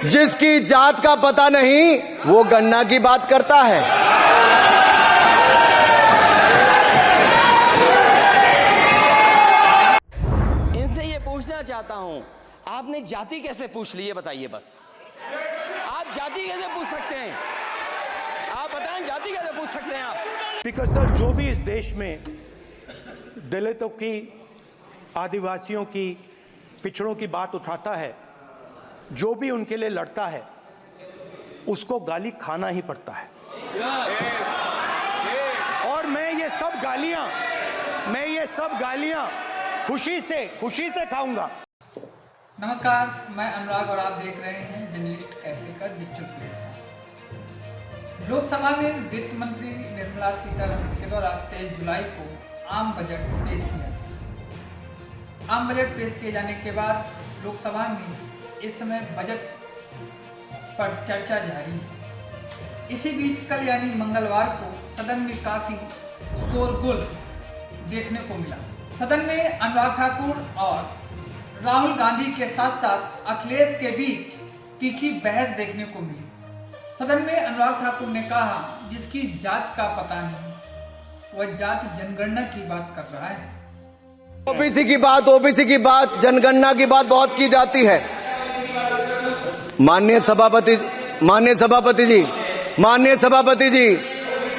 जिसकी जात का पता नहीं वो गन्ना की बात करता है। इनसे ये पूछना चाहता हूं, आपने जाति कैसे पूछ ली, ये बताइए बस। आप जाति कैसे पूछ सकते हैं? आप बताएं, जाति कैसे पूछ सकते हैं आप? स्पीकर सर, जो भी इस देश में दलितों की, आदिवासियों की, पिछड़ों की बात उठाता है, जो भी उनके लिए लड़ता है, उसको गाली खाना ही पड़ता है। और मैं ये सब गालियां खुशी से खाऊंगा। नमस्कार, मैं अनुराग और आप देख रहे हैं जर्नलिस्ट कैफे का डिजिटल प्लेटफॉर्म। लोकसभा में वित्त मंत्री निर्मला सीतारमण के द्वारा 23 जुलाई को आम बजट पेश किया। आम बजट पेश किए जाने के बाद लोकसभा में इस समय बजट पर चर्चा जारी है। इसी बीच कल यानी मंगलवार को सदन में काफी शोरगुल देखने को मिला। सदन में अनुराग ठाकुर और राहुल गांधी के साथ साथ अखिलेश के बीच तीखी बहस देखने को मिली। सदन में अनुराग ठाकुर ने कहा, जिसकी जात का पता नहीं वह जात जनगणना की बात कर रहा है। ओबीसी की बात, जनगणना की बात बहुत की जाती है। माननीय सभापति जी,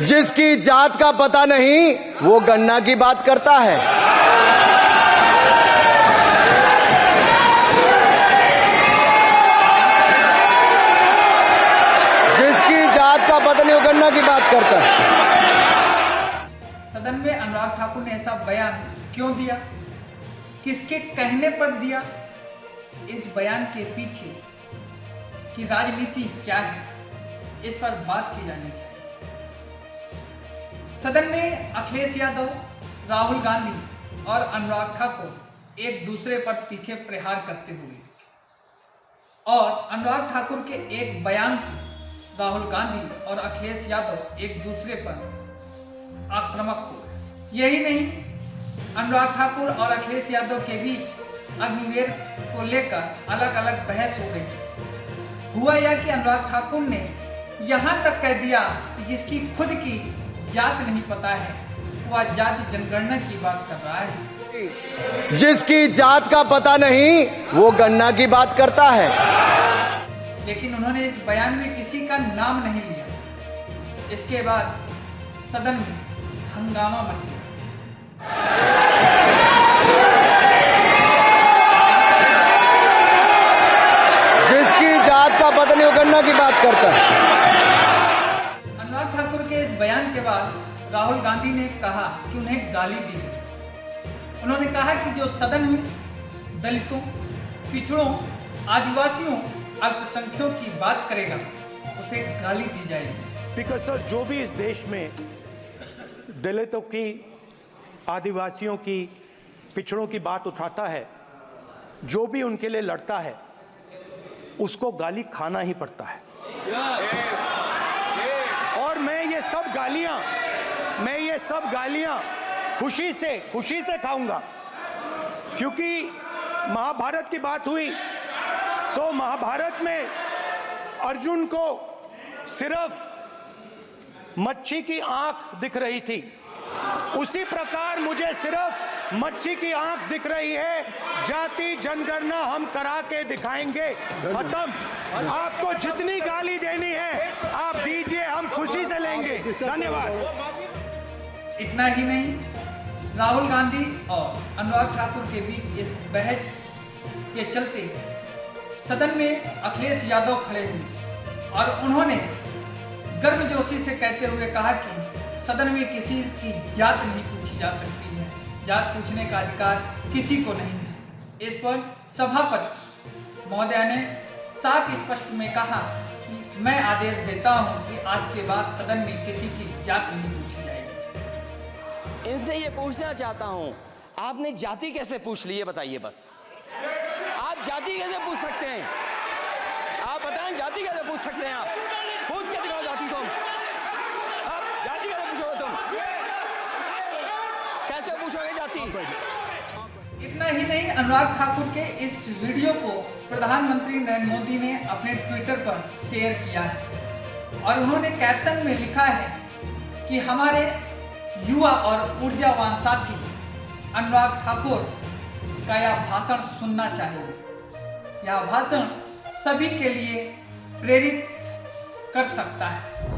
जिसकी जात का पता नहीं वो गन्ना की बात करता है। जिसकी जात का पता नहीं वो गन्ना की बात करता है। सदन में अनुराग ठाकुर ने ऐसा बयान क्यों दिया, किसके कहने पर दिया, इस बयान के पीछे की राजनीति क्या है, इस पर बात की जानी चाहिए। सदन में अखिलेश यादव, राहुल गांधी और अनुराग ठाकुर एक दूसरे पर तीखे प्रहार करते हुए और अनुराग ठाकुर के एक बयान से राहुल गांधी और अखिलेश यादव एक दूसरे पर आक्रामक हो गए। यही नहीं, अनुराग ठाकुर और अखिलेश यादव के बीच अग्निवीर को लेकर अलग अलग बहस हो गई। हुआ यह कि अनुराग ठाकुर ने यहां तक कह दिया कि जिसकी खुद की जात नहीं पता है वह जाति जनगणना की बात कर रहा है। जिसकी जात का पता नहीं वो गन्ना की बात करता है। लेकिन उन्होंने इस बयान में किसी का नाम नहीं लिया। इसके बाद सदन में हंगामा मच गया। जिसकी जात का पता नहीं वो गन्ना की बात करता है। अनुराग ठाकुर के इस बयान के बाद राहुल गांधी ने कहा कि उन्हें गाली दी गई। उन्होंने कहा कि जो सदन में दलितों, पिछड़ों, आदिवासियों, अल्पसंख्यकों की बात करेगा उसे गाली दी जाएगी। स्पीकर सर, जो भी इस देश में दलितों की, आदिवासियों की, पिछड़ों की बात उठाता है, जो भी उनके लिए लड़ता है, उसको गाली खाना ही पड़ता है। और मैं ये सब गालियां खुशी से खाऊंगा। क्योंकि महाभारत की बात हुई तो महाभारत में अर्जुन को सिर्फ मच्छी की आंख दिख रही थी, उसी प्रकार मुझे सिर्फ मच्छी की आंख दिख रही है। जाति जनगणना हम करा के दिखाएंगे। खत्म। आपको जितनी गाली देनी है आप दीजिए, हम खुशी से लेंगे। धन्यवाद। इतना ही नहीं, राहुल गांधी और अनुराग ठाकुर के बीच इस बहस के चलते सदन में अखिलेश यादव खड़े हुए और उन्होंने गर्मजोशी से कहते हुए कहा कि सदन में किसी की जात नहीं पूछी जा सकती है, जात पूछने का अधिकार किसी को नहीं है। इस पर सभापति महोदया ने साफ स्पष्ट में कहा कि मैं आदेश देता हूं कि आज के बाद सदन में किसी की जात नहीं पूछी जाएगी। इनसे ये पूछना चाहता हूं, आपने जाति कैसे पूछ ली, ये बताइए बस। आप जाति कैसे पूछ सकते हैं? आप बताएं, जाति कैसे पूछ सकते हैं? आप पूछ के दिखाओ जाति तुम। आप जाति कैसे पूछोगे तुम? कैसे पूछोगे जाति? इतना ही नहीं, अनुराग ठाकुर के इस वीडियो को प्रधानमंत्री नरेंद्र मोदी ने अपने ट्विटर पर शेयर किया है और उन्होंने कैप्शन में लिखा है कि हमारे युवा और ऊर्जावान साथी अनुराग ठाकुर का यह भाषण सुनना चाहिए। यह भाषण सभी के लिए प्रेरित कर सकता है।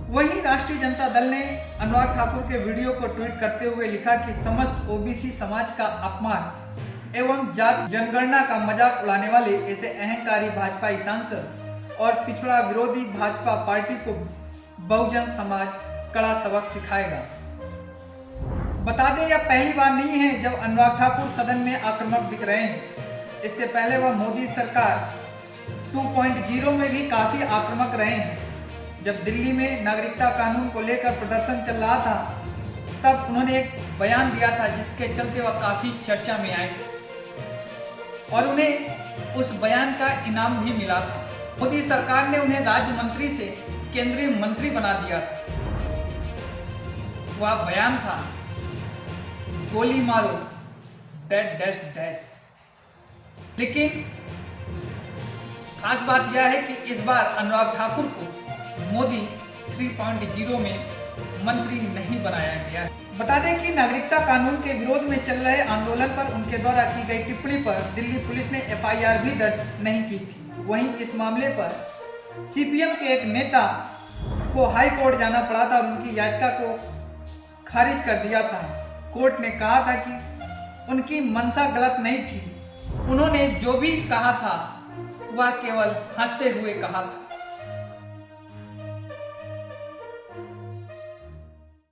वहीं राष्ट्रीय जनता दल ने अनुराग ठाकुर के वीडियो को ट्वीट करते हुए लिखा कि समस्त ओबीसी समाज का अपमान एवं जाति जनगणना का मजाक उड़ाने वाले ऐसे अहंकारी भाजपाई सांसद और पिछड़ा विरोधी भाजपा पार्टी को बहुजन समाज कड़ा सबक सिखाएगा। बता दें, यह पहली बार नहीं है जब अनुराग ठाकुर सदन में आक्रामक दिख रहे हैं। इससे पहले वह मोदी सरकार 2.0 में भी काफी आक्रामक रहे हैं। जब दिल्ली में नागरिकता कानून को लेकर प्रदर्शन चल रहा था, तब उन्होंने एक बयान दिया था जिसके चलते वह काफी चर्चा में आए थे और उन्हें उस बयान का इनाम भी मिला था। मोदी सरकार ने उन्हें राज्य मंत्री से केंद्रीय मंत्री बना दिया था। वह बयान था, गोली मारो डैश डैश डैश। लेकिन खास बात यह है कि इस बार अनुराग ठाकुर को मोदी 3.0 में मंत्री नहीं बनाया गया है। बता दें कि नागरिकता कानून के विरोध में चल रहे आंदोलन पर उनके द्वारा की गई टिप्पणी पर दिल्ली पुलिस ने FIR भी दर्ज नहीं की थी। वहीं इस मामले पर CPM के एक नेता को हाई कोर्ट जाना पड़ा था और उनकी याचिका को खारिज कर दिया था। कोर्ट ने कहा था कि उनकी मंशा गलत नहीं थी, उन्होंने जो भी कहा था वह केवल हंसते हुए कहा था।